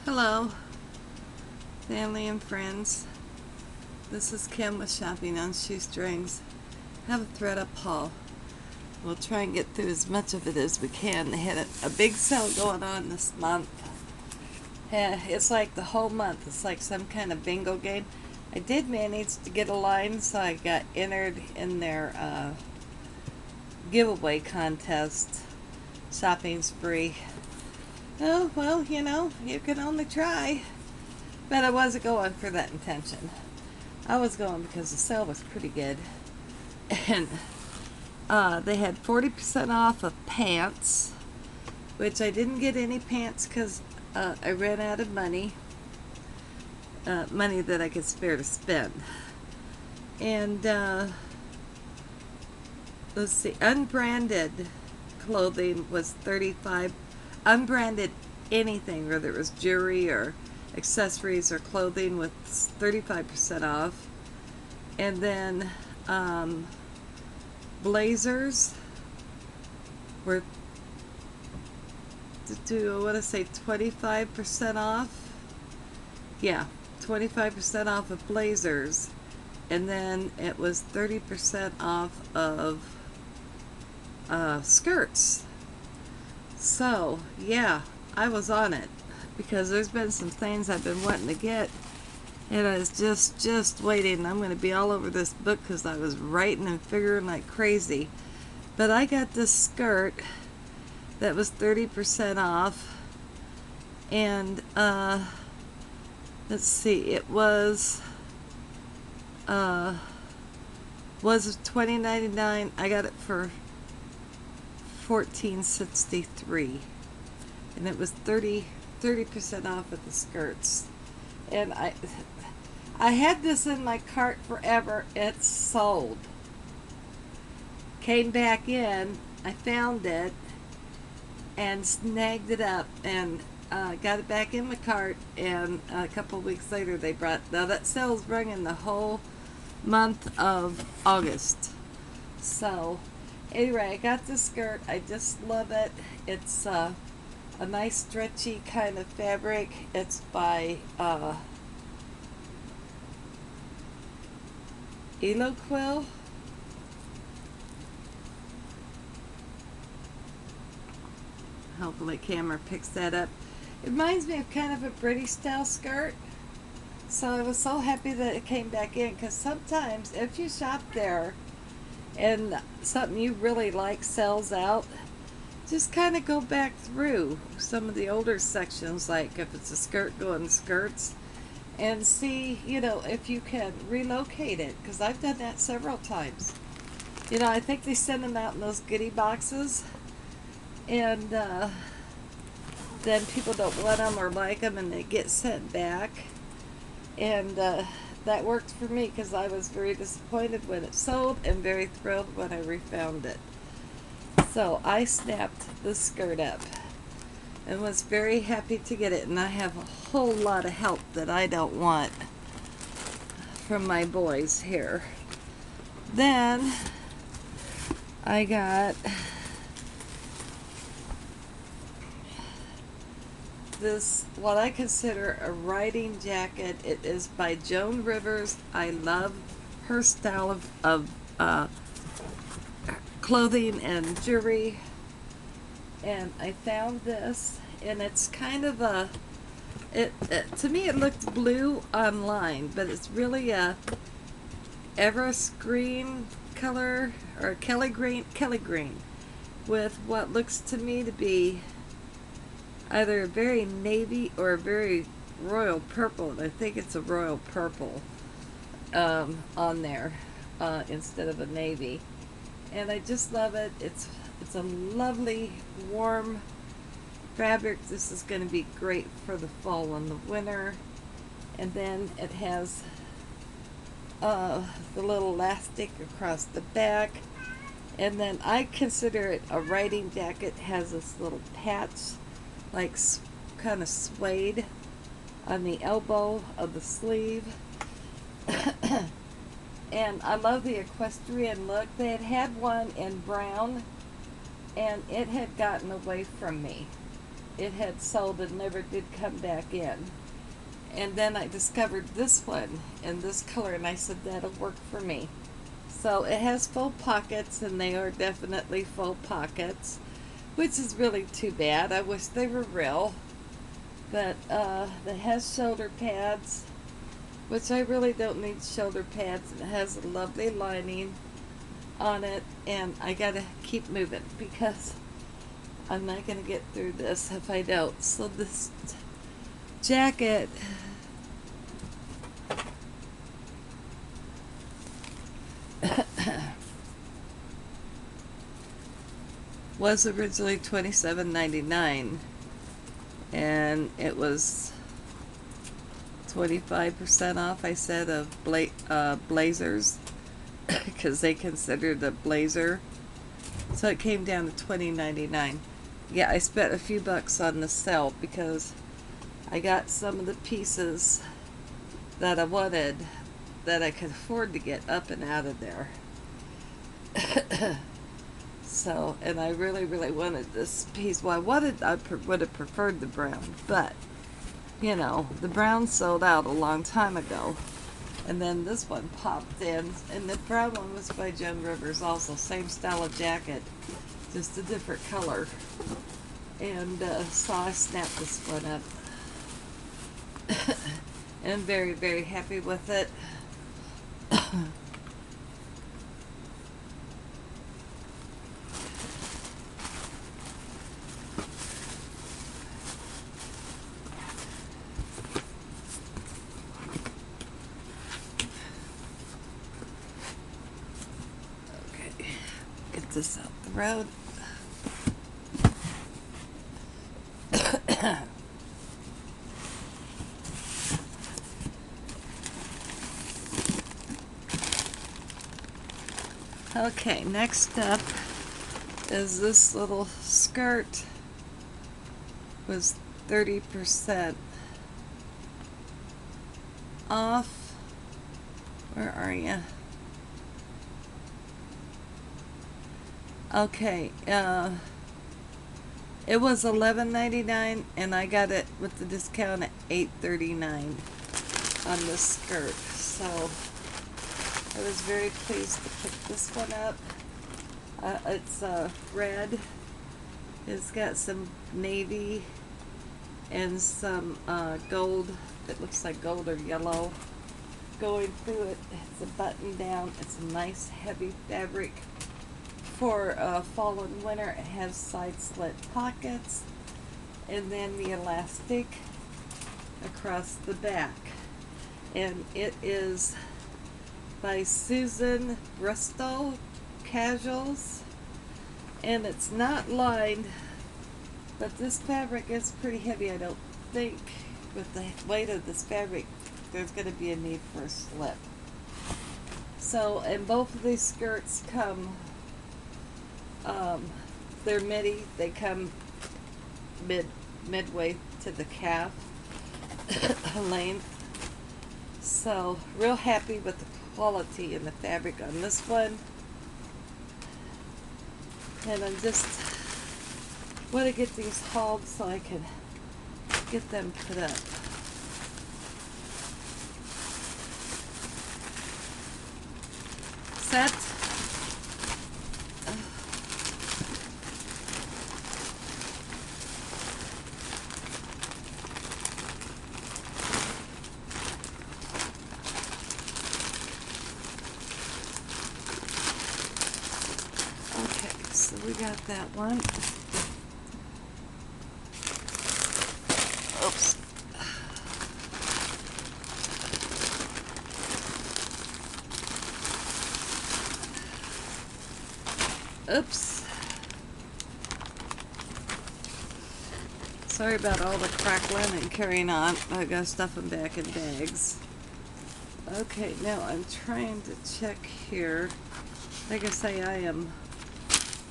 Hello, family and friends. This is Kim with Shopping on Shoestrings. I have a Thredup haul. We'll try and get through as much of it as we can. They had a big sale going on this month. It's like the whole month. It's like some kind of bingo game. I did manage to get a line, so I got entered in their giveaway contest. Shopping's free. Oh, well, you can only try. But I wasn't going for that intention. I was going because the sale was pretty good. And they had 40% off of pants, which I didn't get any pants because I ran out of money. Money that I could spare to spend. And let's see, unbranded clothing was 35. Unbranded anything, whether it was jewelry or accessories or clothing, with 35% off. And then blazers were, I want to say 25% off. Yeah, 25% off of blazers. And then it was 30% off of skirts. So, yeah, I was on it because there's been some things I've been wanting to get, and I was just waiting. I'm going to be all over this book because I was writing and figuring like crazy. But I got this skirt that was 30% off, and let's see, it was $20.99. I got it for $14.63, and it was 30% off of the skirts. And I had this in my cart forever. It's sold. Came back in, I found it and snagged it up and got it back in my cart, and a couple of weeks later they brought, now that sale's running the whole month of August. So anyway, I got this skirt. I just love it. It's a nice stretchy kind of fabric. It's by Eloquill. Hopefully the camera picks that up. It reminds me of kind of a British style skirt. So I was so happy that it came back in, because sometimes if you shop there and something you really like sells out, just kind of go back through some of the older sections, like if it's a skirt, go in skirts and see, if you can relocate it, because I've done that several times. I think they send them out in those goodie boxes, and then people don't want them or like them, and they get sent back. And that worked for me, because I was very disappointed when it sold and very thrilled when I refound it. So I snapped the skirt up and was very happy to get it. And I have a whole lot of help that I don't want from my boys here. Then I got this, what I consider a riding jacket. It is by Joan Rivers. I love her style of clothing and jewelry, and I found this, and it's kind of a, to me it looked blue online, but it's really a Everest green color, or Kelly green with what looks to me to be either a very navy or a very royal purple. And I think it's a royal purple on there instead of a navy. And I just love it. It's a lovely warm fabric. This is going to be great for the fall and the winter. And then it has the little elastic across the back. And then I consider it a riding jacket. It has this little patch, like kind of suede on the elbow of the sleeve. And I love the equestrian look. They had one in brown, and it had gotten away from me. it had sold and never did come back in. And then I discovered this one in this color, and I said that'll work for me. So it has full pockets, and they are definitely full pockets, which is really too bad. I wish they were real. But it has shoulder pads, which I really don't need shoulder pads. It has a lovely lining on it, and I gotta keep moving because I'm not gonna get through this if I don't. So this jacket was originally $27.99, and it was 25% off, I said, of blazers, because they considered a blazer. So it came down to $20.99. Yeah, I spent a few bucks on the sale because I got some of the pieces that I wanted that I could afford to get up and out of there. So, and I really, really wanted this piece. Well, I would have preferred the brown, but, you know, the brown sold out a long time ago. And then this one popped in, and the brown one was by Joan Rivers also. Same style of jacket, just a different color. And so I snapped this one up. And I'm very, very happy with it. Get this out the road. Okay, next up is this little skirt. Was 30% off. Where are you? Okay, it was $11.99, and I got it with the discount at $8.39 on this skirt. So I was very pleased to pick this one up. It's red. It's got some navy and some gold. It looks like gold or yellow going through it. It's a button down. It's a nice heavy fabric. For fall and winter, it has side slit pockets, and then the elastic across the back. And it is by Susan Bristol Casuals, and it's not lined, but this fabric is pretty heavy. I don't think with the weight of this fabric there's going to be a need for a slip. So, and both of these skirts come, they're midi. They come midway to the calf length. So, real happy with the quality and the fabric on this one. And I'm just want to get these hauled so I can get them put up. Set. So we got that one. Oops. Oops. Sorry about all the crackling and carrying on. I gotta stuff them back in bags. Okay, now I'm trying to check here. Like I say, I am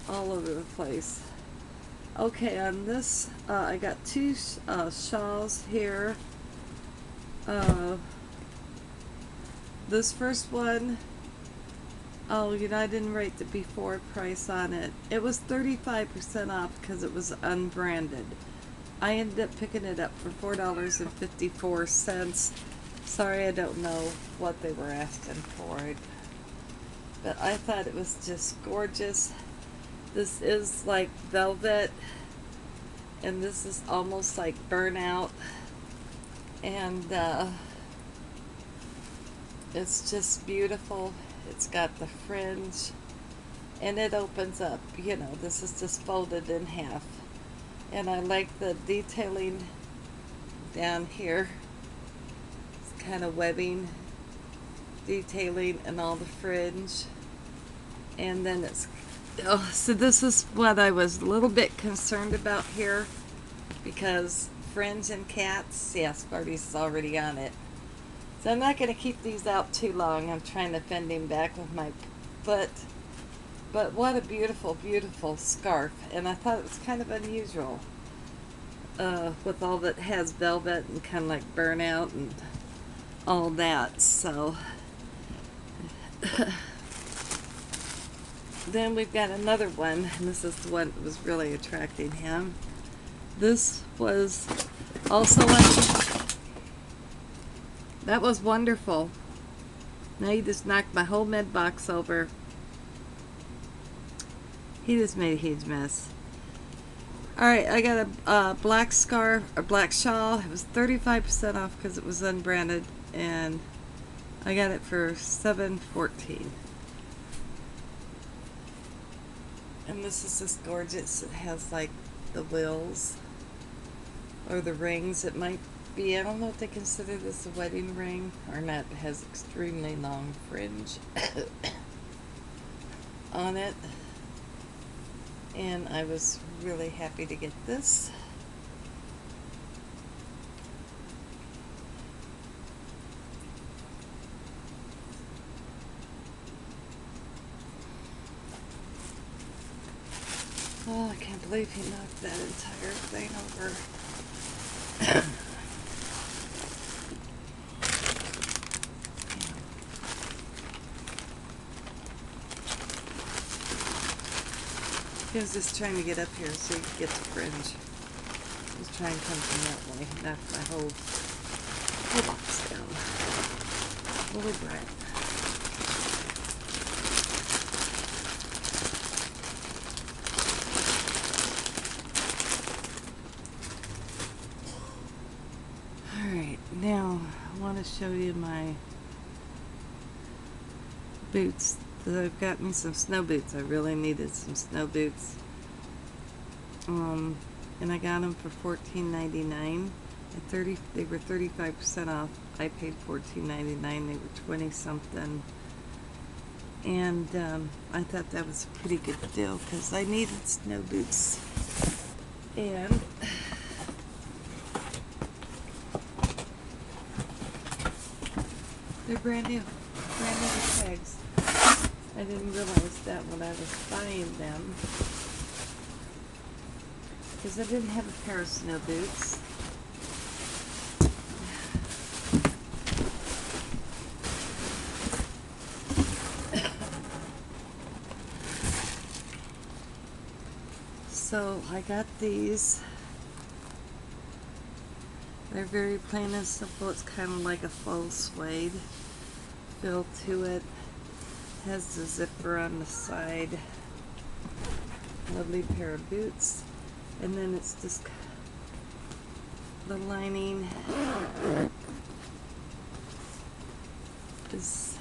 all over the place. Okay, on this, I got two shawls here. This first one, oh, you know, I didn't write the before price on it. It was 35% off because it was unbranded. I ended up picking it up for $4.54. Sorry, I don't know what they were asking for it, but I thought it was just gorgeous. This is like velvet, and this is almost like burnout, and it's just beautiful. It's got the fringe, and it opens up. You know, this is just folded in half, and I like the detailing down here. It's kind of webbing detailing and all the fringe, and then it's so this is what I was a little bit concerned about here, because fringe and cats, yes, Sparty's already on it. So I'm not going to keep these out too long. I'm trying to fend him back with my foot. But what a beautiful, beautiful scarf. And I thought it was kind of unusual with all that has velvet and kind of like burnout and all that. So then we've got another one, and this is the one that was really attracting him. This was also that was wonderful. Now you just knocked my whole med box over. He just made a huge mess. Alright, I got a black scarf, a black shawl. It was 35% off because it was unbranded, and I got it for $7.14. And this is just gorgeous. It has like the wheels or the rings. It might be, I don't know if they consider this a wedding ring or not. It has extremely long fringe on it. And I was really happy to get this. Oh, I can't believe he knocked that entire thing over. He was just trying to get up here so he could get the fringe. He was trying to come from that way. Knocked my whole box down. Little brat. Alright, now I want to show you my boots. I've got me some snow boots. I really needed some snow boots. And I got them for $14.99. They were 35% off. I paid $14.99. They were 20 something. And I thought that was a pretty good deal because I needed snow boots. And they're brand new tags. I didn't realize that when I was buying them, because I didn't have a pair of snow boots. So I got these. They're very plain and simple. It's kind of like a faux suede feel to it. Has the zipper on the side. Lovely pair of boots. And then it's just the lining is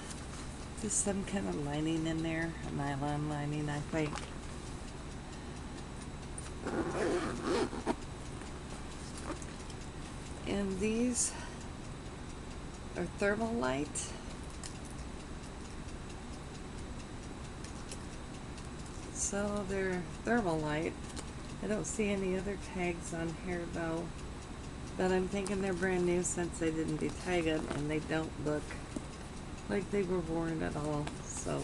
just some kind of lining in there, a nylon lining, I think. And these are Thermalite. So they're Thermalite. I don't see any other tags on here though, but I'm thinking they're brand new since they didn't detag them, and they don't look like they were worn at all. So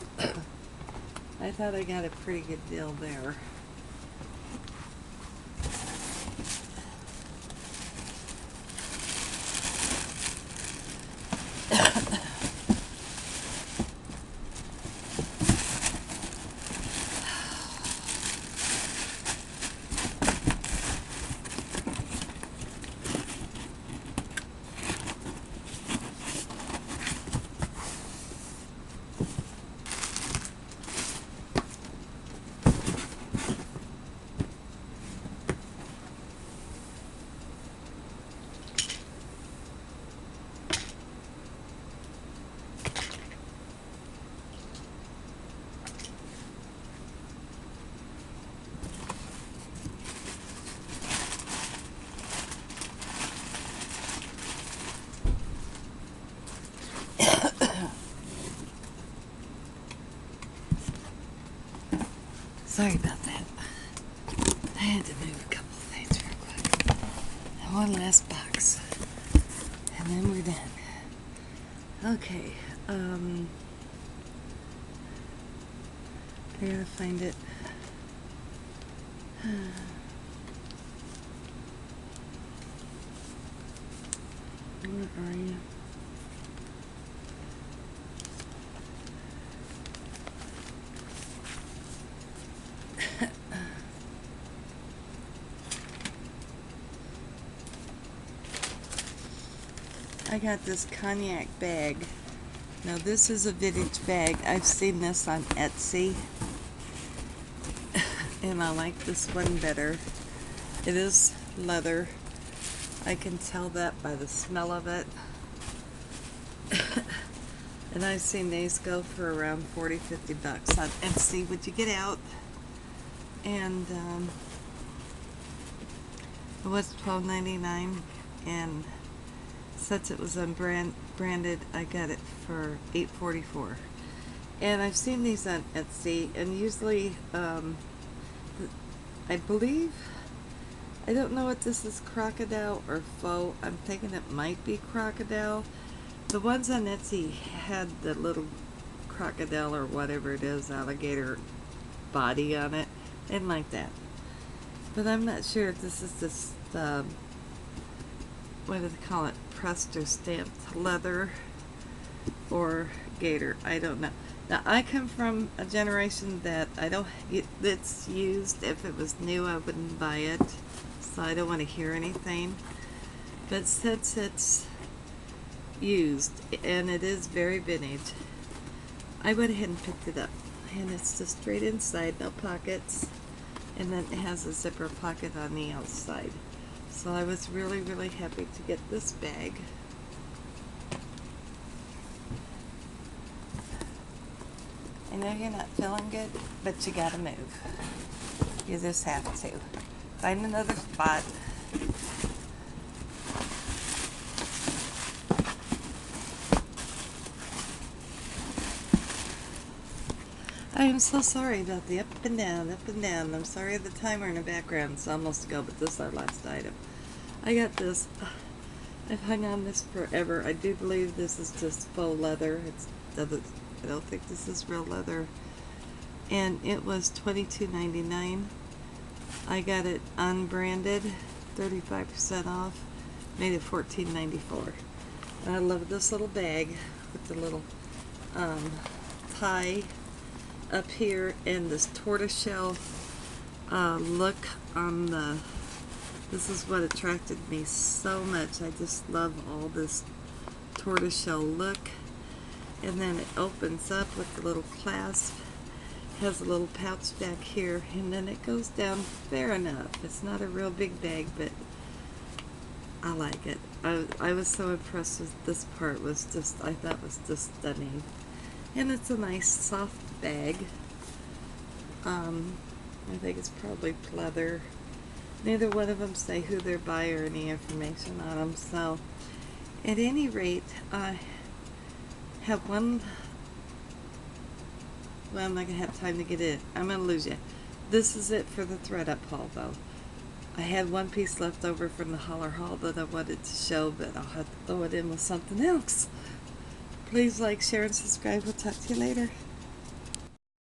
I thought I got a pretty good deal there. Sorry about that. I had to move a couple of things real quick. And one last box. And then we're done. Okay. I gotta find it. Where are you? I got this cognac bag. Now this is a vintage bag. I've seen this on Etsy. And I like this one better. It is leather. I can tell that by the smell of it. And I've seen these go for around 40-50 bucks on Etsy. Would you get out? And it was $12.99, and since it was unbranded, I got it for $8.44. And I've seen these on Etsy, and usually I believe, I don't know if this is crocodile or faux. I'm thinking it might be crocodile. The ones on Etsy had the little crocodile or whatever it is, alligator body on it. I didn't like that. But I'm not sure if this is just, what do they call it, pressed or stamped leather or gator. I don't know. Now, I come from a generation that it's used. If it was new, I wouldn't buy it. So I don't want to hear anything. But since it's used, and it is very vintage, I went ahead and picked it up. And it's just straight inside, no pockets. And then it has a zipper pocket on the outside. So I was really, really happy to get this bag. I know you're not feeling good, but you gotta move. You just have to. Find another spot. I am so sorry about the up and down, up and down. I'm sorry the timer in the background is almost to go, but this is our last item. I got this. I've hung on this forever. I do believe this is just faux leather. I don't think this is real leather. And it was $22.99. I got it unbranded, 35% off. Made it $14.94. And I love this little bag with the little tie up here and this tortoiseshell look on the. This is what attracted me so much. I just love all this tortoiseshell look. And then it opens up with the little clasp. Has a little pouch back here, and then it goes down fair enough. It's not a real big bag, but I like it. I was so impressed with this part. I thought was just stunning. And it's a nice soft bag. I think it's probably leather. Neither one of them say who they're by or any information on them. So, at any rate, I have one. Well, I'm not going to have time to get in. I'm going to lose you. This is it for the Thredup haul, though. I had one piece left over from the Holler haul that I wanted to show, but I'll have to throw it in with something else. Please like, share, and subscribe. We'll talk to you later.